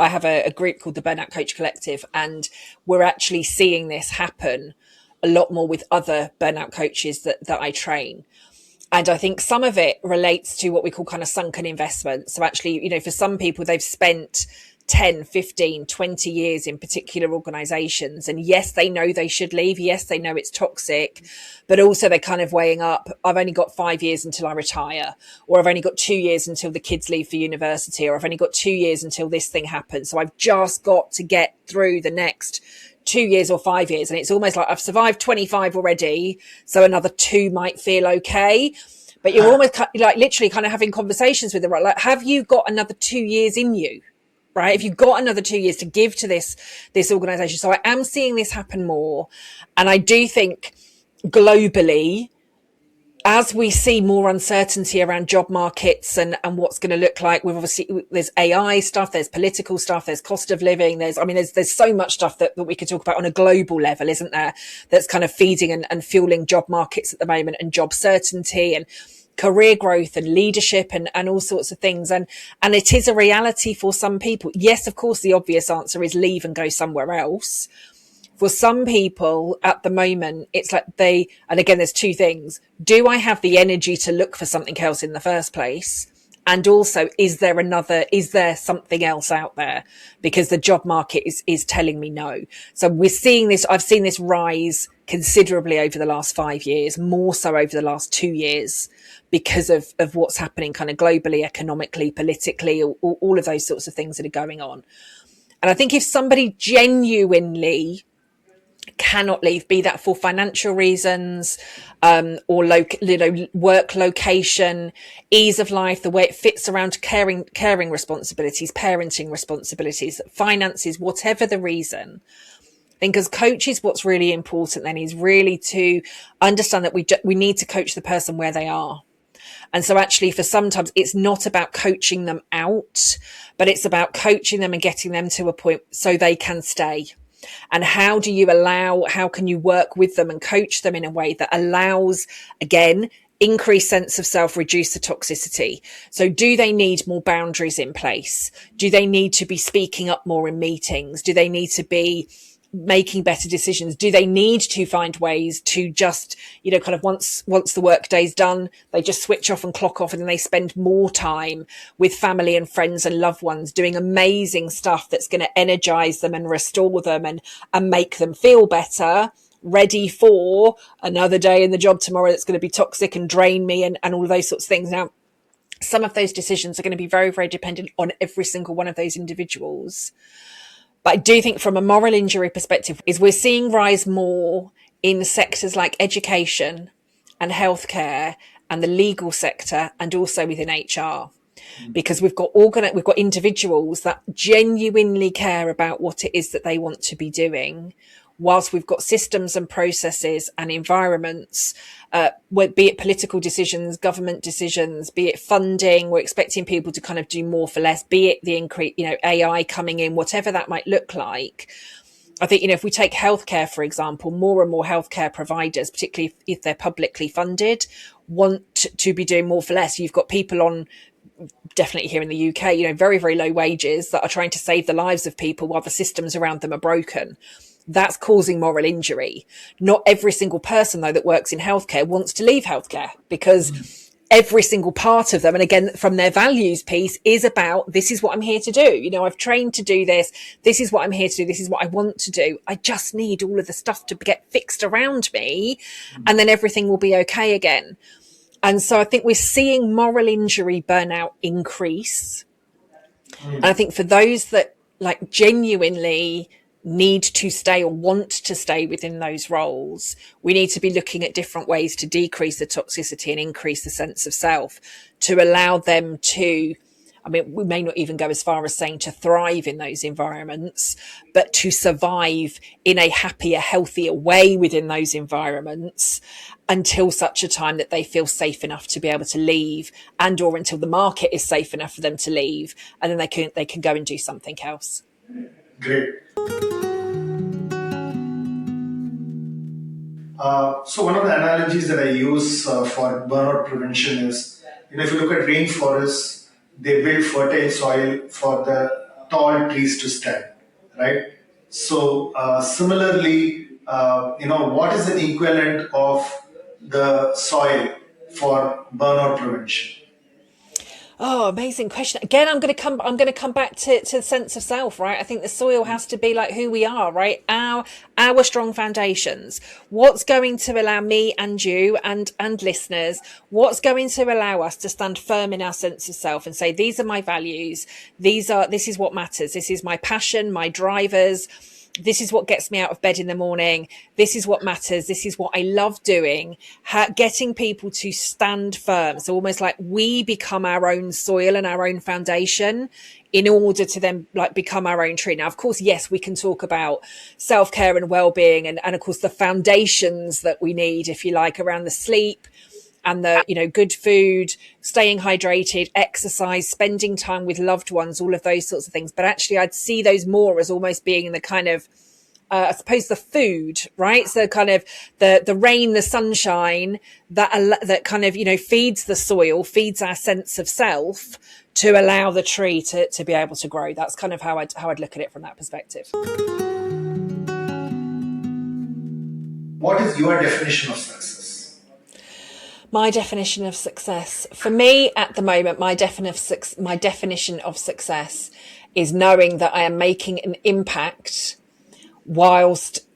have a group called the Burnout Coach Collective, and we're actually seeing this happen a lot more with other burnout coaches that I train. And I think some of it relates to what we call kind of sunken investment. So actually, for some people, they've spent 10, 15, 20 years in particular organizations. And yes, they know they should leave. Yes, they know it's toxic, but also they're kind of weighing up, I've only got 5 years until I retire, or I've only got 2 years until the kids leave for university, or I've only got 2 years until this thing happens. So I've just got to get through the next 2 years or 5 years. And it's almost like I've survived 25 already, so another 2 might feel okay. But you're almost like literally kind of having conversations with them, right? Like, have you got another 2 years in you? Right? If you've got another 2 years to give to this organization. So I am seeing this happen more. And I do think globally, as we see more uncertainty around job markets and what's going to look like, there's AI stuff, there's political stuff, there's cost of living, there's so much stuff that we could talk about on a global level, isn't there? That's kind of feeding and fueling job markets at the moment, and job certainty and career growth and leadership and all sorts of things. And it is a reality for some people. Yes, of course, the obvious answer is leave and go somewhere else. For some people at the moment, it's like and again, there's two things. Do I have the energy to look for something else in the first place? And also, is there something else out there? Because the job market is telling me no. So we're seeing this, I've seen this rise considerably over the last 5 years, more so over the last 2 years, because of what's happening kind of globally, economically, politically, all of those sorts of things that are going on. And I think if somebody genuinely cannot leave, be that for financial reasons, or work location, ease of life, the way it fits around caring responsibilities, parenting responsibilities, finances, whatever the reason. I think as coaches, what's really important then is really to understand that we need to coach the person where they are. And so actually for sometimes it's not about coaching them out, but it's about coaching them and getting them to a point so they can stay. And how can you work with them and coach them in a way that allows, again, increased sense of self, reduce the toxicity? So do they need more boundaries in place? Do they need to be speaking up more in meetings? Do they need to be making better decisions? Do they need to find ways to just, kind of once the work day's done, they just switch off and clock off, and then they spend more time with family and friends and loved ones doing amazing stuff that's going to energize them and restore them and make them feel better, ready for another day in the job tomorrow that's going to be toxic and drain me and all of those sorts of things. Now, some of those decisions are going to be very, very dependent on every single one of those individuals. But I do think from a moral injury perspective is we're seeing rise more in sectors like education and healthcare and the legal sector, and also within HR, because we've got individuals that genuinely care about what it is that they want to be doing, whilst we've got systems and processes and environments, be it political decisions, government decisions, be it funding, we're expecting people to kind of do more for less, be it the increase, AI coming in, whatever that might look like. I think, if we take healthcare, for example, more and more healthcare providers, particularly if they're publicly funded, want to be doing more for less. You've got people on, definitely here in the UK, very, very low wages that are trying to save the lives of people while the systems around them are broken. That's causing moral injury. Not every single person, though, that works in healthcare wants to leave healthcare, because every single part of them, and again, from their values piece, is about, this is what I'm here to do. I've trained to do this. This is what I'm here to do. This is what I want to do. I just need all of the stuff to get fixed around me, and then everything will be okay again. And so I think we're seeing moral injury burnout increase. And I think for those that genuinely need to stay or want to stay within those roles, we need to be looking at different ways to decrease the toxicity and increase the sense of self, to allow them to, we may not even go as far as saying to thrive in those environments, but to survive in a happier, healthier way within those environments until such a time that they feel safe enough to be able to leave, and or until the market is safe enough for them to leave, and then they can go and do something else. Great. So one of the analogies that I use for burnout prevention is, if you look at rainforests, they build fertile soil for the tall trees to stand, right? So similarly, what is the equivalent of the soil for burnout prevention? Oh, amazing question. Again, I'm going to come back to the sense of self, right? I think the soil has to be like who we are, right? Our strong foundations. What's going to allow me and you and listeners, what's going to allow us to stand firm in our sense of self and say, these are my values. This is what matters. This is my passion, my drivers. This is what gets me out of bed in the morning. This is what matters. This is what I love doing. Getting people to stand firm. So almost like we become our own soil and our own foundation in order to then become our own tree. Now, of course, yes, we can talk about self-care and well-being and of course the foundations that we need, if you like, around the sleep and the, good food, staying hydrated, exercise, spending time with loved ones, all of those sorts of things. But actually, I'd see those more as almost being the kind of, I suppose, the food, right? So kind of the rain, the sunshine that kind of, feeds the soil, feeds our sense of self to allow the tree to be able to grow. That's kind of how I'd look at it from that perspective. What is your definition of success? My definition of success, for me at the moment, my definition of success is knowing that I am making an impact whilst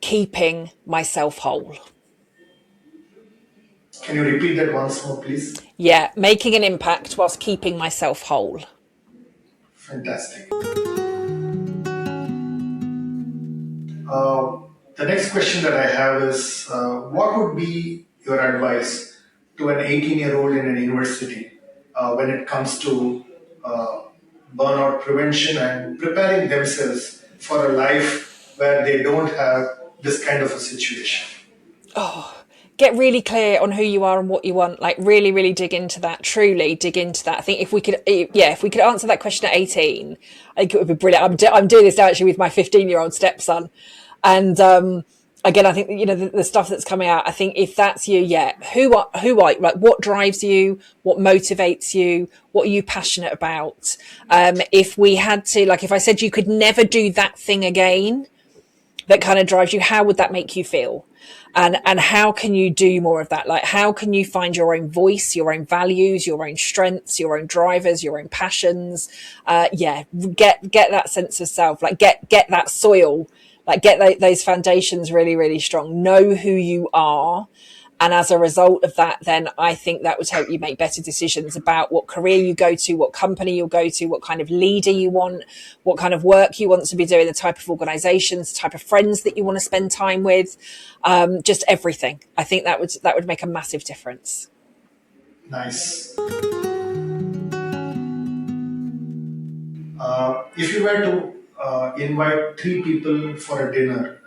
keeping myself whole. Can you repeat that once more, please? Yeah, making an impact whilst keeping myself whole. Fantastic. The next question that I have is what would be your advice to an 18-year-old in a university when it comes to uh, burnout prevention and preparing themselves for a life where they don't have this kind of a situation? Get really clear on who you are and what you want. Like really, really dig into that. Truly dig into that. I think if we could, if we could answer that question at 18, I think it would be brilliant. I'm doing this now actually with my 15-year-old stepson, and again, I think the stuff that's coming out. I think if that's you, who are like what drives you, what motivates you, what are you passionate about? If we had to, like, if I said you could never do that thing again, that kind of drives you, how would that make you feel? And how can you do more of that? Like, how can you find your own voice, your own values, your own strengths, your own drivers, your own passions? Get that sense of self, like get that soil, like get those foundations really, really strong. Know who you are. And as a result of that, then I think that would help you make better decisions about what career you go to, what company you'll go to, what kind of leader you want, what kind of work you want to be doing, the type of organizations, the type of friends that you want to spend time with, just everything. I think that would make a massive difference. Nice. If you were to invite three people for a dinner,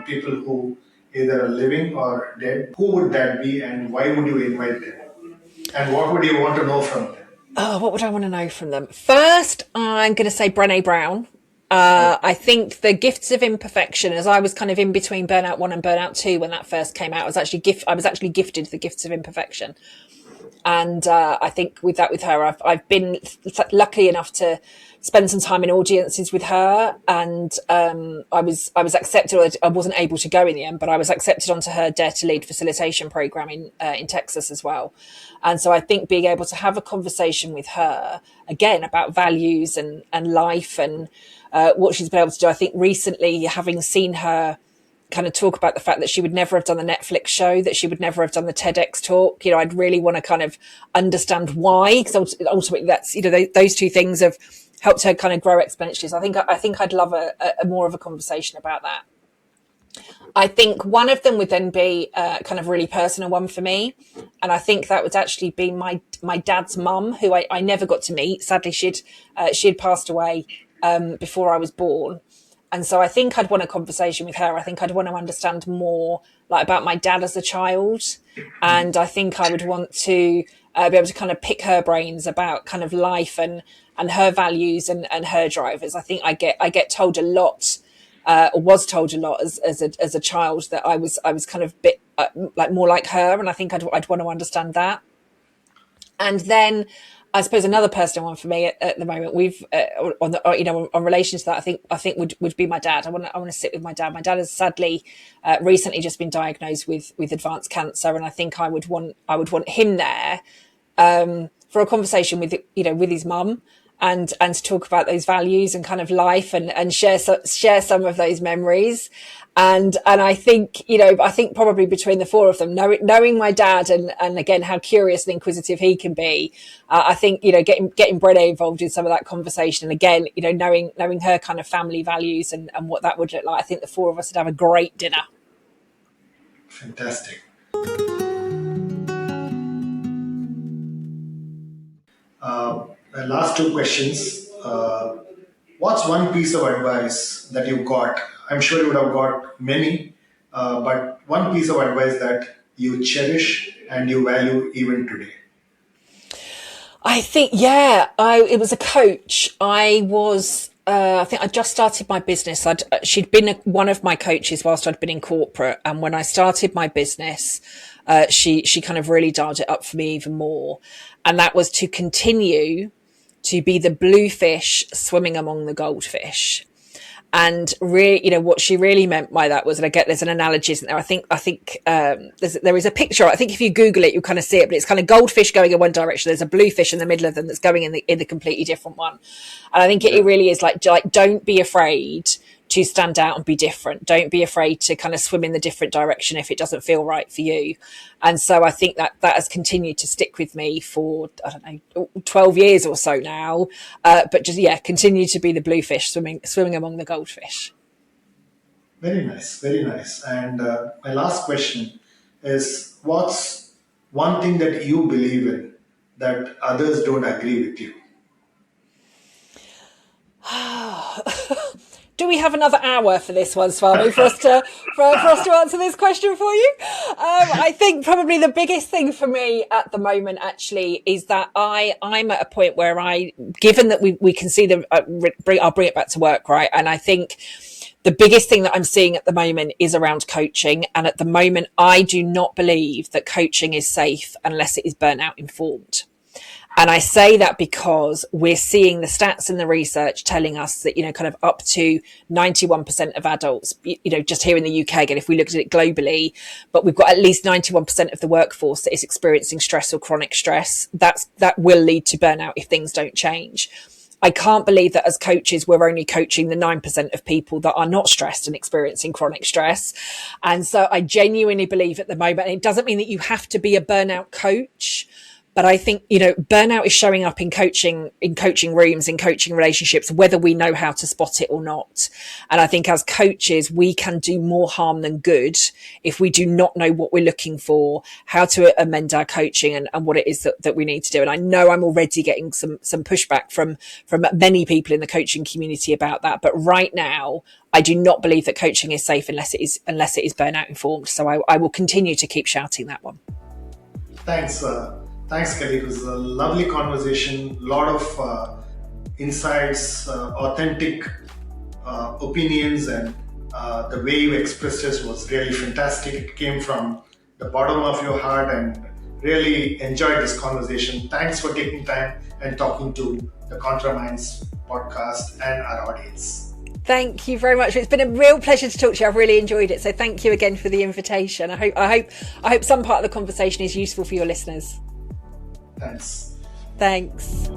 people who either are living or dead, who would that be and why would you invite them? And what would you want to know from them? Oh, what would I want to know from them? First, I'm going to say Brené Brown. I think the gifts of imperfection, as I was kind of in between Burnout 1 and Burnout 2 when that first came out, I was actually gifted the gifts of imperfection. And I think with her, I've been lucky enough to spend some time in audiences with her, and I was accepted. I wasn't able to go in the end, but I was accepted onto her Dare to Lead facilitation program in Texas as well. And so I think being able to have a conversation with her again about values and life and what she's been able to do. I think recently, having seen her kind of talk about the fact that she would never have done the Netflix show, that she would never have done the TEDx talk. I'd really want to kind of understand why, because ultimately that's, those two things have helped her kind of grow exponentially. So I think I'd love a more of a conversation about that. I think one of them would then be kind of really personal one for me. And I think that would actually be my dad's mum, who I never got to meet. Sadly, she had passed away before I was born. And so I think I'd want a conversation with her. I think I'd want to understand more like about my dad as a child. And I think I would want to be able to kind of pick her brains about kind of life and her values and her drivers. I think I get told a lot, or was told a lot as a child, that I was kind of a bit like more like her. And I think I'd want to understand that. And then I suppose another personal one for me at the moment, we've on relation to that, I think would be my dad. I want to sit with my dad. My dad has sadly recently just been diagnosed with advanced cancer, and I think I would want him there for a conversation with his mum and to talk about those values and kind of life and share some of those memories. And I think, probably between the four of them, knowing my dad and again, how curious and inquisitive he can be, I think, getting Brené involved in some of that conversation. And again, knowing her kind of family values and what that would look like, I think the four of us would have a great dinner. Fantastic. The last two questions. What's one piece of advice that you got? I'm sure you would have got many, but one piece of advice that you cherish and you value even today. I think, it was a coach. I think I just started my business. She'd been one of my coaches whilst I'd been in corporate. And when I started my business, she kind of really dialed it up for me even more. And that was to continue to be the blue fish swimming among the goldfish. And really, what she really meant by that was, and I get there's an analogy, isn't there? I think there is a picture. I think if you Google it, you'll kind of see it, but it's kind of goldfish going in one direction. There's a blue fish in the middle of them that's going in the completely different one. And I think it really is like don't be afraid to stand out and be different. Don't be afraid to kind of swim in the different direction if it doesn't feel right for you. And so I think that has continued to stick with me for, 12 years or so now. But just, continue to be the blue fish swimming among the goldfish. Very nice, very nice. And my last question is, what's one thing that you believe in that others don't agree with you? Do we have another hour for this one, Swami, for us to answer this question for you? I think probably the biggest thing for me at the moment actually is that I'm at a point where given that we can see I'll bring it back to work, right? And I think the biggest thing that I'm seeing at the moment is around coaching. And at the moment, I do not believe that coaching is safe unless it is burnout informed. And I say that because we're seeing the stats in the research telling us that, kind of up to 91% of adults, just here in the UK, again, if we looked at it globally, but we've got at least 91% of the workforce that is experiencing stress or chronic stress. That will lead to burnout if things don't change. I can't believe that as coaches, we're only coaching the 9% of people that are not stressed and experiencing chronic stress. And so I genuinely believe at the moment, and it doesn't mean that you have to be a burnout coach, but I think, burnout is showing up in coaching rooms, in coaching relationships, whether we know how to spot it or not. And I think as coaches, we can do more harm than good if we do not know what we're looking for, how to amend our coaching and what it is that we need to do. And I know I'm already getting some pushback from many people in the coaching community about that. But right now, I do not believe that coaching is safe unless it is burnout informed. So I will continue to keep shouting that one. Thanks. Thanks, Kelly. It was a lovely conversation, a lot of insights, authentic opinions, and the way you expressed it was really fantastic. It came from the bottom of your heart, and really enjoyed this conversation. Thanks for taking time and talking to the Contra Minds podcast and our audience. Thank you very much. It's been a real pleasure to talk to you. I've really enjoyed it. So thank you again for the invitation. I hope some part of the conversation is useful for your listeners. Thanks. Thanks.